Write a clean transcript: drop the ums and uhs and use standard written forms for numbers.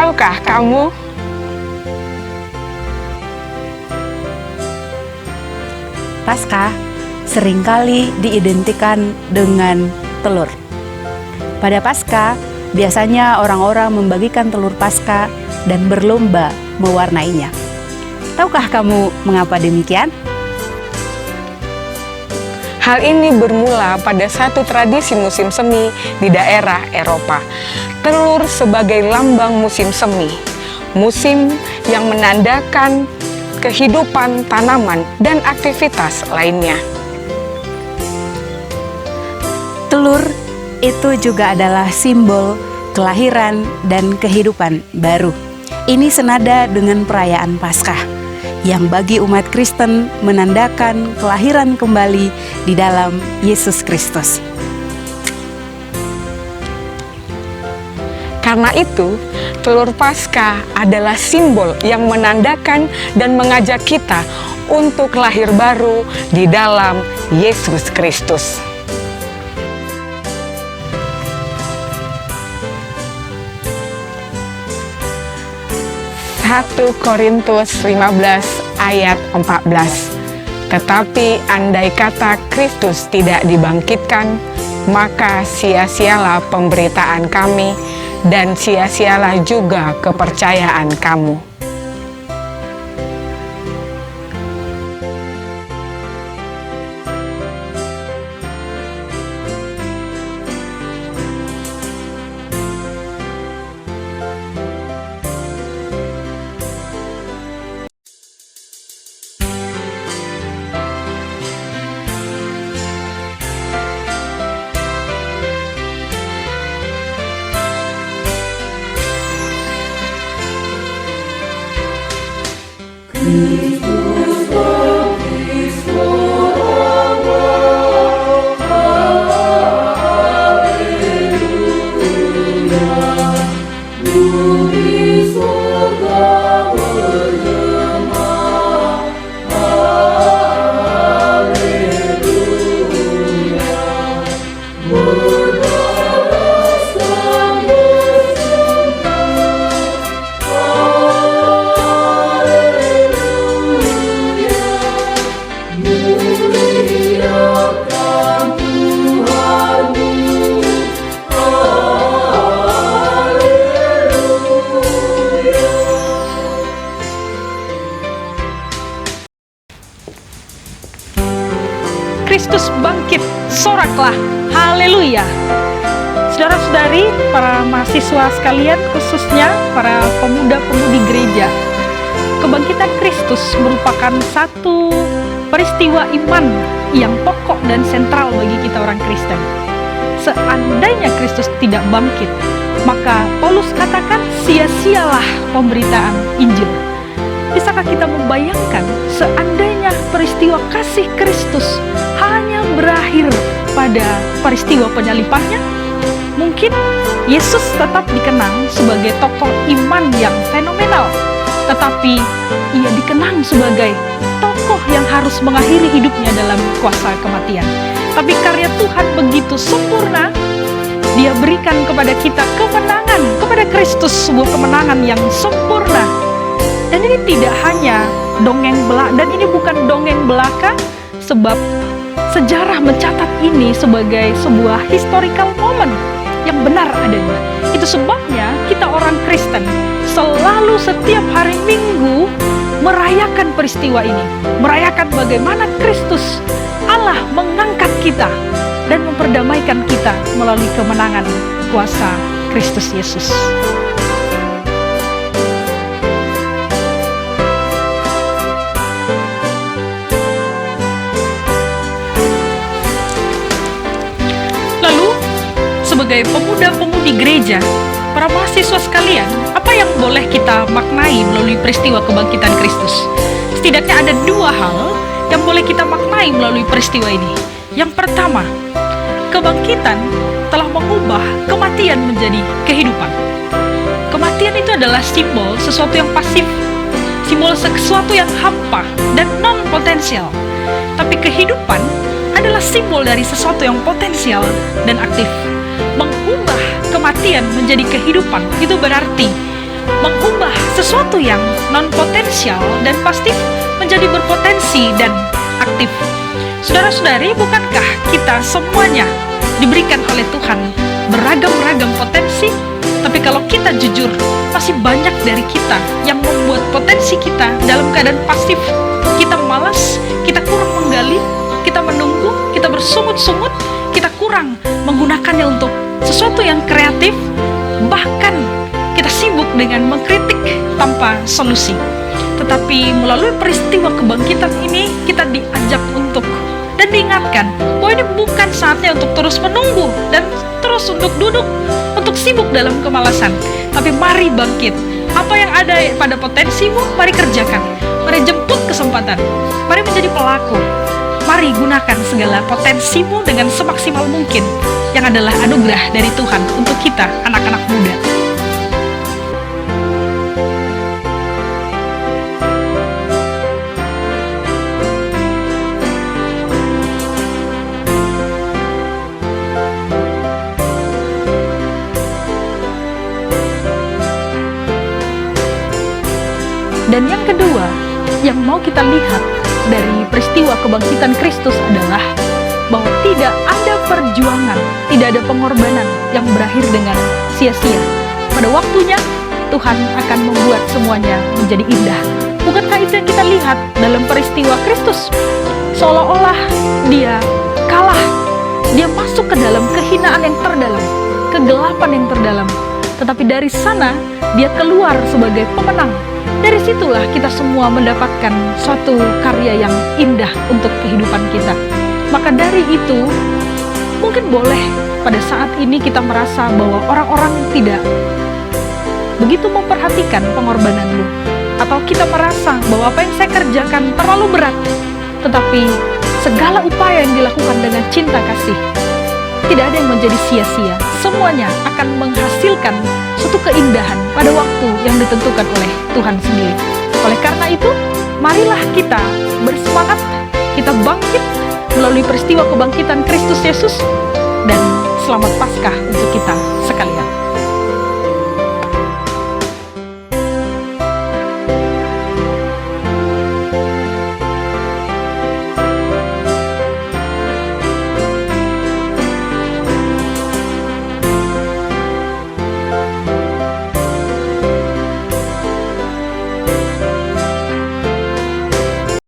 Tahukah kamu? Paskah seringkali diidentikan dengan telur. Pada Paskah, biasanya orang-orang membagikan telur Paskah dan berlomba mewarnainya. Tahukah kamu mengapa demikian? Hal ini bermula pada satu tradisi musim semi di daerah Eropa. Telur sebagai lambang musim semi, musim yang menandakan kehidupan tanaman dan aktivitas lainnya. Telur itu juga adalah simbol kelahiran dan kehidupan baru. Ini senada dengan perayaan Paskah yang bagi umat Kristen menandakan kelahiran kembali di dalam Yesus Kristus. Karena itu, telur Paskah adalah simbol yang menandakan dan mengajak kita untuk lahir baru di dalam Yesus Kristus. Satu Korintus 15 ayat 14. Tetapi andai kata Kristus tidak dibangkitkan, maka sia-sialah pemberitaan kami dan sia-sialah juga kepercayaan kamu. Kristus bangkit, soraklah, haleluya. Saudara-saudari, para mahasiswa sekalian, khususnya para pemuda-pemudi gereja, kebangkitan Kristus merupakan satu peristiwa iman yang pokok dan sentral bagi kita orang Kristen. Seandainya Kristus tidak bangkit, maka Paulus katakan sia-sialah pemberitaan Injil. Bisakah kita membayangkan seandainya peristiwa kasih Kristus hanya berakhir pada peristiwa penyalipannya? Mungkin Yesus tetap dikenang sebagai tokoh iman yang fenomenal, tetapi ia dikenang sebagai tokoh yang harus mengakhiri hidupnya dalam kuasa kematian. Tapi karya Tuhan begitu sempurna, Dia berikan kepada kita kemenangan, kepada Kristus sebuah kemenangan yang sempurna. Dan ini tidak hanya dongeng belaka, dan ini bukan dongeng belaka, sebab sejarah mencatat ini sebagai sebuah historical moment yang benar adanya. Itu sebabnya kita orang Kristen selalu setiap hari Minggu merayakan peristiwa ini, merayakan bagaimana Kristus Allah mengangkat kita dan memperdamaikan kita melalui kemenangan kuasa Kristus Yesus. Sebagai pemuda-pemudi gereja, para mahasiswa sekalian, apa yang boleh kita maknai melalui peristiwa kebangkitan Kristus? Setidaknya ada dua hal yang boleh kita maknai melalui peristiwa ini. Yang pertama, kebangkitan telah mengubah kematian menjadi kehidupan. Kematian itu adalah simbol sesuatu yang pasif, simbol sesuatu yang hampa dan non-potensial. Tapi kehidupan adalah simbol dari sesuatu yang potensial dan aktif. Mengubah kematian menjadi kehidupan itu berarti mengubah sesuatu yang non-potensial dan pasif menjadi berpotensi dan aktif. Saudara-saudari, bukankah kita semuanya diberikan oleh Tuhan beragam-ragam potensi? Tapi kalau kita jujur, masih banyak dari kita yang membuat potensi kita dalam keadaan pasif. Kita malas, kita kurang menggali, kita menunggu, kita bersungut-sungut, kita kurang menggunakannya untuk sesuatu yang kreatif. Bahkan kita sibuk dengan mengkritik tanpa solusi. Tetapi melalui peristiwa kebangkitan ini, kita diajak untuk dan diingatkan bahwa ini bukan saatnya untuk terus menunggu dan terus untuk duduk, untuk sibuk dalam kemalasan. Tapi mari bangkit. Apa yang ada pada potensimu, mari kerjakan. Mari jemput kesempatan. Mari menjadi pelaku. Mari gunakan segala potensimu dengan semaksimal mungkin, yang adalah anugerah dari Tuhan untuk kita, anak-anak muda. Dan yang kedua, yang mau kita lihat dari peristiwa kebangkitan Kristus adalah bahwa tidak ada perjuangan, tidak ada pengorbanan yang berakhir dengan sia-sia. Pada waktunya, Tuhan akan membuat semuanya menjadi indah. Bukankah itu yang kita lihat dalam peristiwa Kristus? Seolah-olah dia kalah, dia masuk ke dalam kehinaan yang terdalam, kegelapan yang terdalam. Tetapi dari sana, dia keluar sebagai pemenang. Dari situlah kita semua mendapatkan suatu karya yang indah untuk kehidupan kita. Maka dari itu, mungkin boleh pada saat ini kita merasa bahwa orang-orang tidak begitu memperhatikan pengorbananmu. Atau kita merasa bahwa apa yang saya kerjakan terlalu berat. Tetapi segala upaya yang dilakukan dengan cinta kasih, tidak ada yang menjadi sia-sia. Semuanya akan menghasilkan suatu keindahan pada waktu yang ditentukan oleh Tuhan sendiri. Oleh karena itu, marilah kita bersemangat, kita bangkit melalui peristiwa kebangkitan Kristus Yesus, dan selamat Paskah untuk kita.